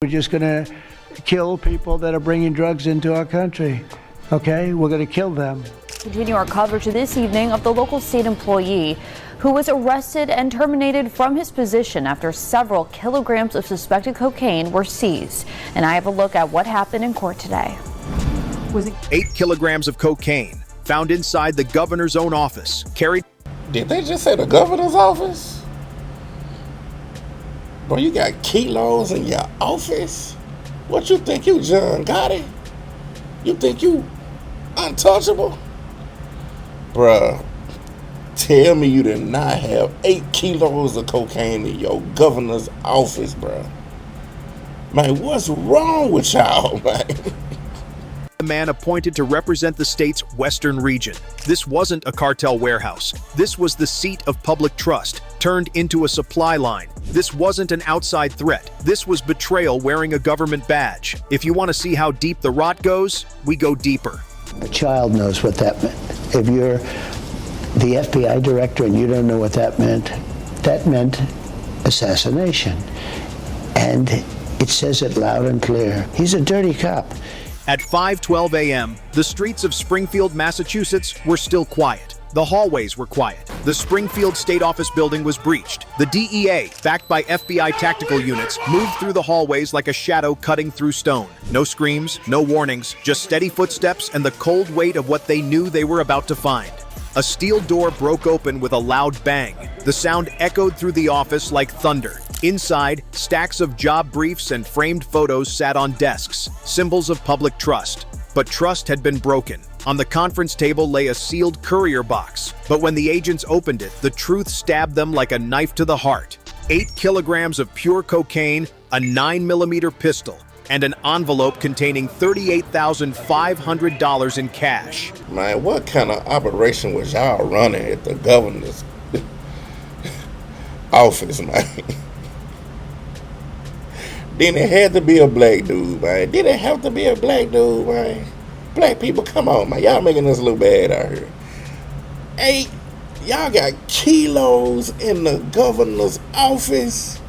We're just going to kill people that are bringing drugs into our country. Okay? We're going to kill them. Continue our coverage this evening of the local state employee who was arrested and terminated from his position after several kilograms of suspected cocaine were seized. And I have a look at what happened in court today. 8 kilograms of cocaine found inside the governor's own office. Carried. Did they just say the governor's office? Bro, you got kilos in your office? What you think you John Gotti? You think you untouchable? Bruh, tell me you did not have 8 kilos of cocaine in your governor's office, bruh. Man, what's wrong with y'all, man? The man appointed to represent the state's western region. This wasn't a cartel warehouse. This was the seat of public trust, turned into a supply line. This wasn't an outside threat. This was betrayal wearing a government badge. If you want to see how deep the rot goes, we go deeper. A child knows what that meant. If you're the FBI director and you don't know what that meant assassination. And it says it loud and clear. He's a dirty cop. At 5:12 a.m., the streets of Springfield, Massachusetts were still quiet. The hallways were quiet. The Springfield State Office building was breached. The DEA, backed by FBI tactical units, moved through the hallways like a shadow cutting through stone. No screams, no warnings, just steady footsteps and the cold weight of what they knew they were about to find. A steel door broke open with a loud bang. The sound echoed through the office like thunder. Inside, stacks of job briefs and framed photos sat on desks, symbols of public trust. But trust had been broken. On the conference table lay a sealed courier box. But when the agents opened it, the truth stabbed them like a knife to the heart. 8 kilograms of pure cocaine, a 9mm pistol, and an envelope containing $38,500 in cash. Man, what kind of operation was y'all running at the governor's office, man? Then it had to be a black dude, man. Did it have to be a black dude, man? Black people, come on, man. Y'all making us look bad out here. Hey, y'all got kilos in the governor's office.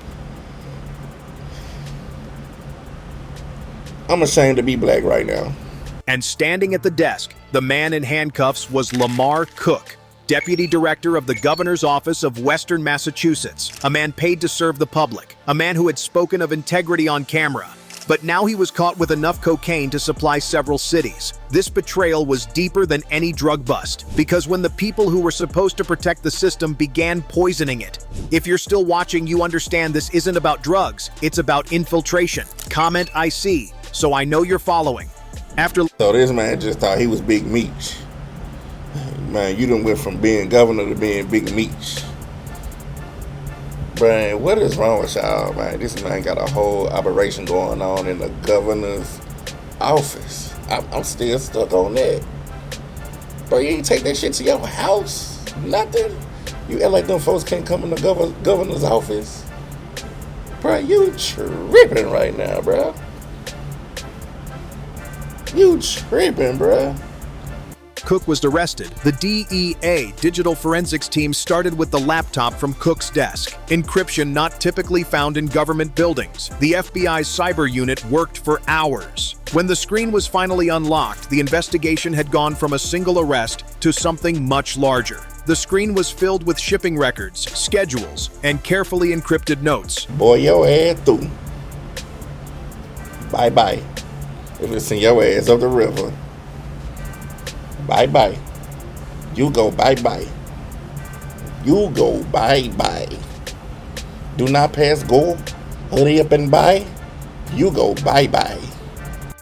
I'm ashamed to be black right now. And standing at the desk, the man in handcuffs was Lamar Cook, Deputy Director of the Governor's Office of Western Massachusetts, a man paid to serve the public, a man who had spoken of integrity on camera. But now he was caught with enough cocaine to supply several cities. This betrayal was deeper than any drug bust, because when the people who were supposed to protect the system began poisoning it. If you're still watching, you understand this isn't about drugs, it's about infiltration. Comment I see, so I know you're following. So this man just thought he was Big Meech. Man, you done went from being governor to being Big Meech. Man, what is wrong with y'all, man? This man got a whole operation going on in the governor's office. I'm still stuck on that. Bro, you ain't take that shit to your house? Nothing? You act like them folks can't come in the governor's office? Bro, you tripping right now, bro. You tripping, bro. Cook was arrested. The DEA digital forensics team started with the laptop from Cook's desk, encryption not typically found in government buildings. The FBI's cyber unit worked for hours. When the screen was finally unlocked, the investigation had gone from a single arrest to something much larger. The screen was filled with shipping records, schedules, and carefully encrypted notes. Boy, your ass through. Bye-bye. If it's in your ass up the river, bye-bye. You go bye-bye. You go bye-bye. Do not pass go. Hurry up and buy. You go bye-bye.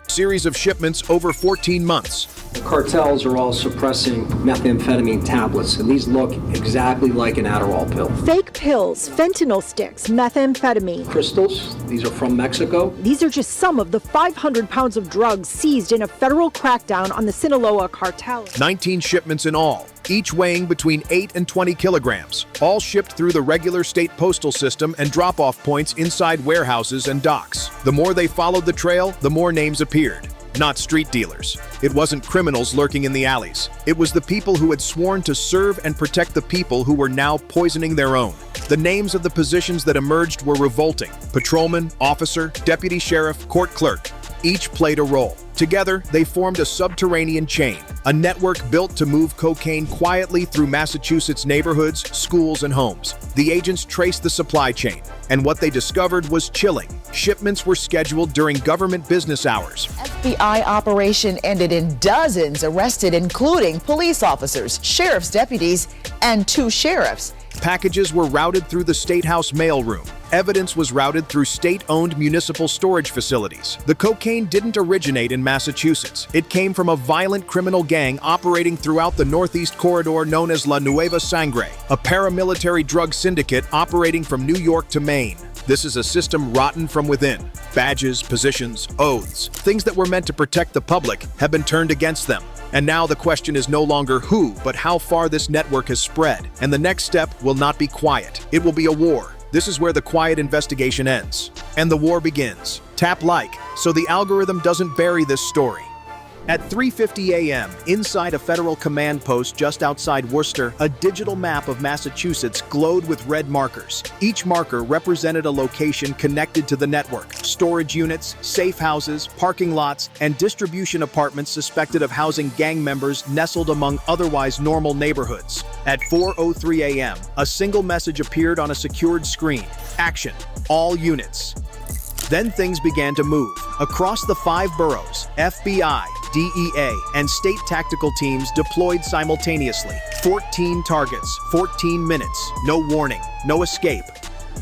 Series of shipments over 14 months. The cartels are all suppressing methamphetamine tablets, and these look exactly like an Adderall pill. Fake pills, fentanyl sticks, methamphetamine. Crystals, these are from Mexico. These are just some of the 500 pounds of drugs seized in a federal crackdown on the Sinaloa cartel. 19 shipments in all, each weighing between 8 and 20 kilograms, all shipped through the regular state postal system and drop-off points inside warehouses and docks. The more they followed the trail, the more names appeared. Not street dealers. It wasn't criminals lurking in the alleys. It was the people who had sworn to serve and protect the people who were now poisoning their own. The names of the positions that emerged were revolting: patrolman, officer, deputy sheriff, court clerk. Each played a role. Together, they formed a subterranean chain, a network built to move cocaine quietly through Massachusetts neighborhoods, schools, and homes. The agents traced the supply chain, and what they discovered was chilling. Shipments were scheduled during government business hours. FBI operation ended in dozens arrested, including police officers, sheriff's deputies, and 2 sheriffs. Packages were routed through the State House mailroom. Evidence was routed through state-owned municipal storage facilities. The cocaine didn't originate in Massachusetts. It came from a violent criminal gang operating throughout the Northeast corridor known as La Nueva Sangre, a paramilitary drug syndicate operating from New York to Maine. This is a system rotten from within. Badges, positions, oaths, things that were meant to protect the public have been turned against them. And now the question is no longer who, but how far this network has spread. And the next step will not be quiet. It will be a war. This is where the quiet investigation ends. And the war begins. Tap like, so the algorithm doesn't bury this story. At 3:50 a.m., inside a federal command post just outside Worcester, a digital map of Massachusetts glowed with red markers. Each marker represented a location connected to the network: storage units, safe houses, parking lots, and distribution apartments suspected of housing gang members nestled among otherwise normal neighborhoods. At 4:03 a.m., a single message appeared on a secured screen: Action, all units. Then things began to move. Across the 5 boroughs, FBI, DEA, and state tactical teams deployed simultaneously. 14 targets, 14 minutes, no warning, no escape.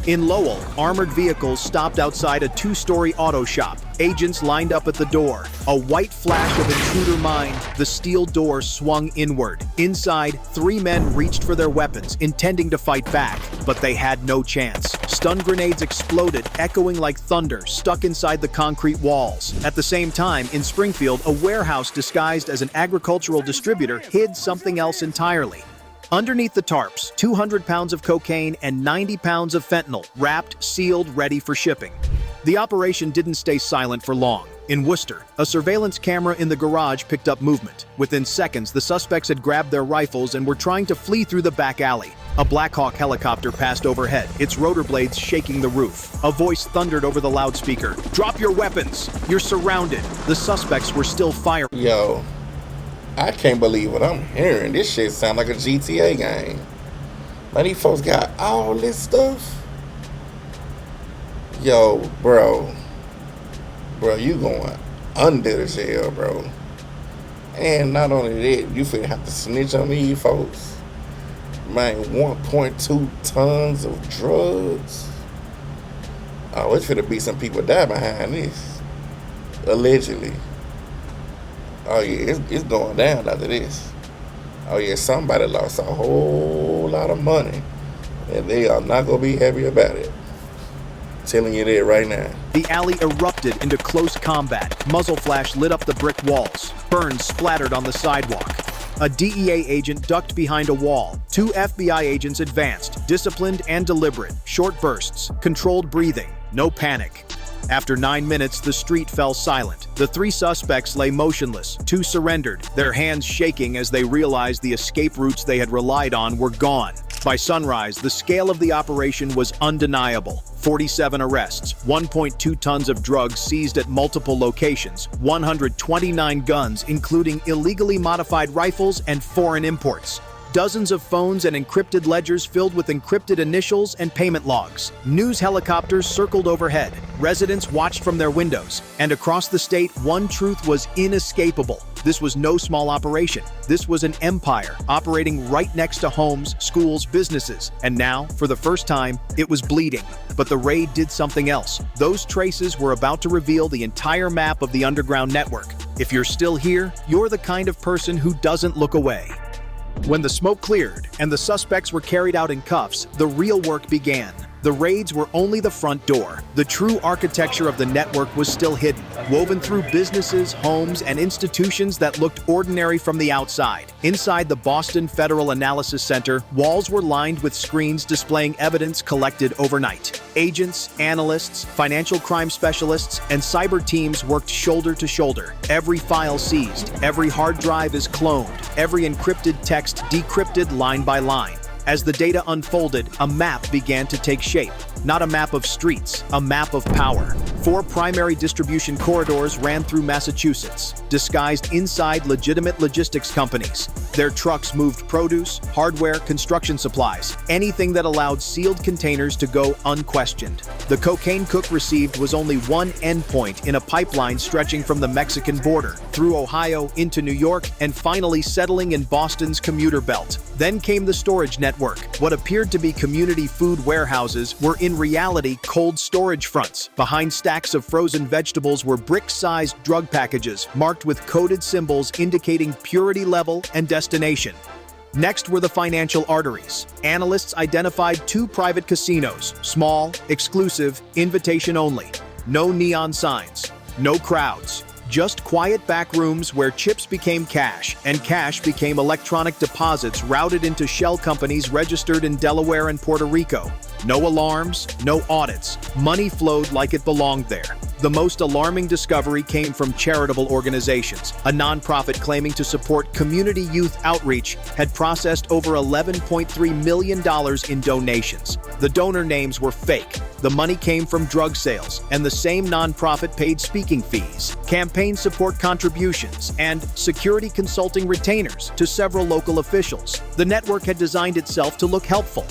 In Lowell, armored vehicles stopped outside a 2-story auto shop. Agents lined up at the door. A white flash of intruder mind, the steel door swung inward. Inside, 3 men reached for their weapons, intending to fight back, but they had no chance. Stun grenades exploded, echoing like thunder, stuck inside the concrete walls. At the same time, in Springfield, a warehouse disguised as an agricultural distributor hid something else entirely. Underneath the tarps, 200 pounds of cocaine and 90 pounds of fentanyl, wrapped, sealed, ready for shipping. The operation didn't stay silent for long. In Worcester, a surveillance camera in the garage picked up movement. Within seconds, the suspects had grabbed their rifles and were trying to flee through the back alley. A Black Hawk helicopter passed overhead, its rotor blades shaking the roof. A voice thundered over the loudspeaker: "Drop your weapons! You're surrounded!" The suspects were still firing. Yo, I can't believe what I'm hearing. This shit sound like a GTA game. Man, these folks got all this stuff. Yo, bro, you going under the jail, bro. And not only that, you finna have to snitch on these folks. Man, 1.2 tons of drugs. Oh, it's finna be some people die behind this. Allegedly. Oh yeah, it's going down after this. Oh yeah, somebody lost a whole lot of money, and they are not gonna be happy about it. Telling you that right now. The alley erupted into close combat. Muzzle flash lit up the brick walls. Burns splattered on the sidewalk. A DEA agent ducked behind a wall. 2 FBI agents advanced, disciplined and deliberate. Short bursts, controlled breathing, no panic. After 9 minutes, the street fell silent. The 3 suspects lay motionless. 2 surrendered, their hands shaking as they realized the escape routes they had relied on were gone. By sunrise, the scale of the operation was undeniable. 47 arrests, 1.2 tons of drugs seized at multiple locations, 129 guns, including illegally modified rifles and foreign imports. Dozens of phones and encrypted ledgers filled with encrypted initials and payment logs. News helicopters circled overhead. Residents watched from their windows. And across the state, one truth was inescapable. This was no small operation. This was an empire operating right next to homes, schools, businesses. And now, for the first time, it was bleeding. But the raid did something else. Those traces were about to reveal the entire map of the underground network. If you're still here, you're the kind of person who doesn't look away. When the smoke cleared and the suspects were carried out in cuffs, the real work began. The raids were only the front door. The true architecture of the network was still hidden, woven through businesses, homes, and institutions that looked ordinary from the outside. Inside the Boston Federal Analysis Center, walls were lined with screens displaying evidence collected overnight. Agents, analysts, financial crime specialists, and cyber teams worked shoulder to shoulder. Every file seized, every hard drive is cloned, every encrypted text decrypted line by line. As the data unfolded, a map began to take shape. Not a map of streets, a map of power. 4 primary distribution corridors ran through Massachusetts, disguised inside legitimate logistics companies. Their trucks moved produce, hardware, construction supplies, anything that allowed sealed containers to go unquestioned. The cocaine Cook received was only one endpoint in a pipeline stretching from the Mexican border, through Ohio, into New York, and finally settling in Boston's commuter belt. Then came the storage network. What appeared to be community food warehouses were in reality cold storage fronts. Behind stacks of frozen vegetables were brick-sized drug packages marked with coded symbols indicating purity level and destination. Next were the financial arteries. Analysts identified 2 private casinos, small, exclusive, invitation only. No neon signs, no crowds. Just quiet back rooms where chips became cash and cash became electronic deposits routed into shell companies registered in Delaware and Puerto Rico. No alarms, no audits. Money flowed like it belonged there. The most alarming discovery came from charitable organizations. A nonprofit claiming to support community youth outreach had processed over $11.3 million in donations. The donor names were fake. The money came from drug sales, and the same nonprofit paid speaking fees, campaign support contributions, and security consulting retainers to several local officials. The network had designed itself to look helpful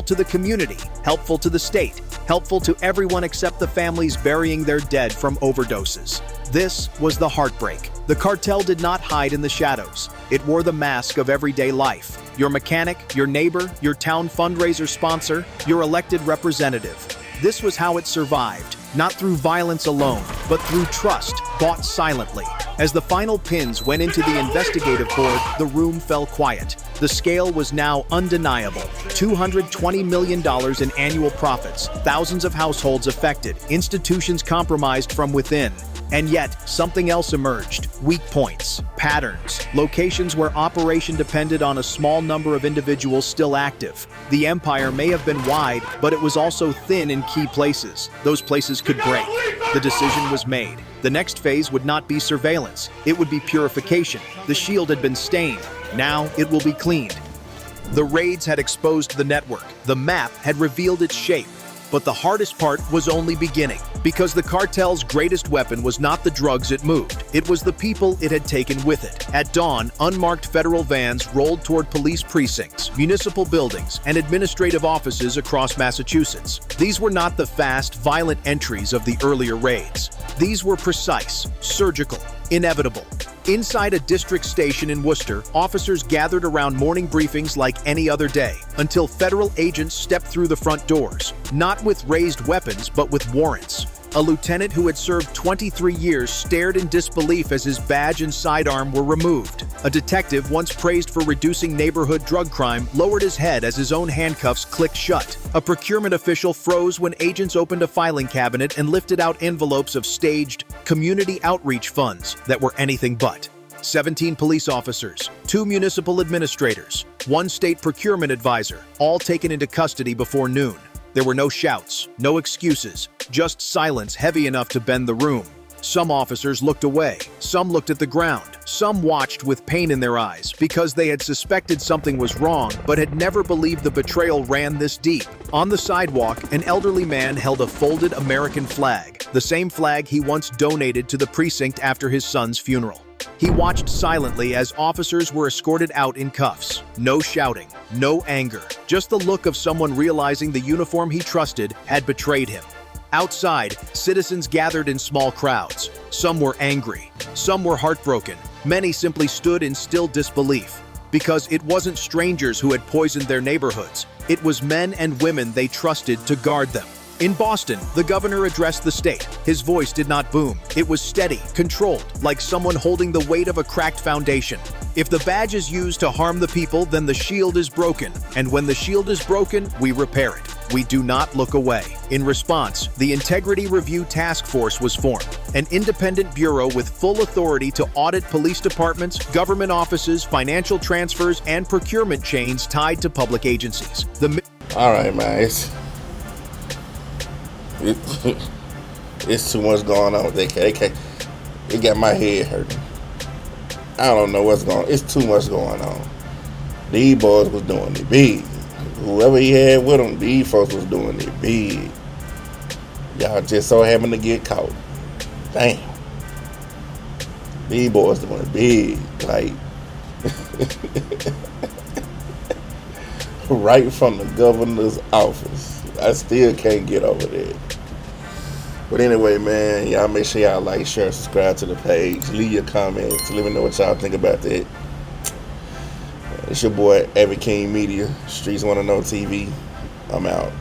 to the community, helpful to the state, helpful to everyone except the families burying their dead from overdoses. This was the heartbreak. The cartel did not hide in the shadows. It wore the mask of everyday life. Your mechanic, your neighbor, your town fundraiser sponsor, your elected representative. This was how it survived, not through violence alone, but through trust, bought silently. As the final pins went into the investigative board, the room fell quiet. The scale was now undeniable. $220 million in annual profits, thousands of households affected, institutions compromised from within. And yet, something else emerged. Weak points, patterns, locations where operation depended on a small number of individuals still active. The empire may have been wide, but it was also thin in key places. Those places could break. The decision was made. The next phase would not be surveillance. It would be purification. The shield had been stained. Now it will be cleaned. The raids had exposed the network. The map had revealed its shape. But the hardest part was only beginning, because the cartel's greatest weapon was not the drugs it moved. It was the people it had taken with it. At dawn, unmarked federal vans rolled toward police precincts, municipal buildings, and administrative offices across Massachusetts. These were not the fast, violent entries of the earlier raids. These were precise, surgical, inevitable. Inside a district station in Worcester, officers gathered around morning briefings like any other day, until federal agents stepped through the front doors, not with raised weapons, but with warrants. A lieutenant who had served 23 years stared in disbelief as his badge and sidearm were removed. A detective, once praised for reducing neighborhood drug crime, lowered his head as his own handcuffs clicked shut. A procurement official froze when agents opened a filing cabinet and lifted out envelopes of staged community outreach funds that were anything but. 17 police officers, 2 municipal administrators, 1 state procurement advisor, all taken into custody before noon. There were no shouts, no excuses, just silence heavy enough to bend the room. Some officers looked away, some looked at the ground, some watched with pain in their eyes because they had suspected something was wrong but had never believed the betrayal ran this deep. On the sidewalk, an elderly man held a folded American flag, the same flag he once donated to the precinct after his son's funeral. He watched silently as officers were escorted out in cuffs. No shouting, no anger, just the look of someone realizing the uniform he trusted had betrayed him. Outside, citizens gathered in small crowds. Some were angry, some were heartbroken. Many simply stood in still disbelief, because it wasn't strangers who had poisoned their neighborhoods. It was men and women they trusted to guard them. In Boston, the governor addressed the state. His voice did not boom. It was steady, controlled, like someone holding the weight of a cracked foundation. If the badge is used to harm the people, then the shield is broken. And when the shield is broken, we repair it. We do not look away. In response, the Integrity Review Task Force was formed, an independent bureau with full authority to audit police departments, government offices, financial transfers, and procurement chains tied to public agencies. All right, man. It's too much going on with that. It got my head hurting. I don't know what's going on. It's too much going on. These boys was doing the business. whoever he had with him, these folks was doing it big. Y'all just so happened to get caught. Damn. These boys doing it big. Like, right from the governor's office. I still can't get over that. But anyway, man, y'all make sure y'all like, share, and subscribe to the page. Leave your comments. Let me know what y'all think about that. It's your boy, Avid King Media. Streets Want to Know TV. I'm out.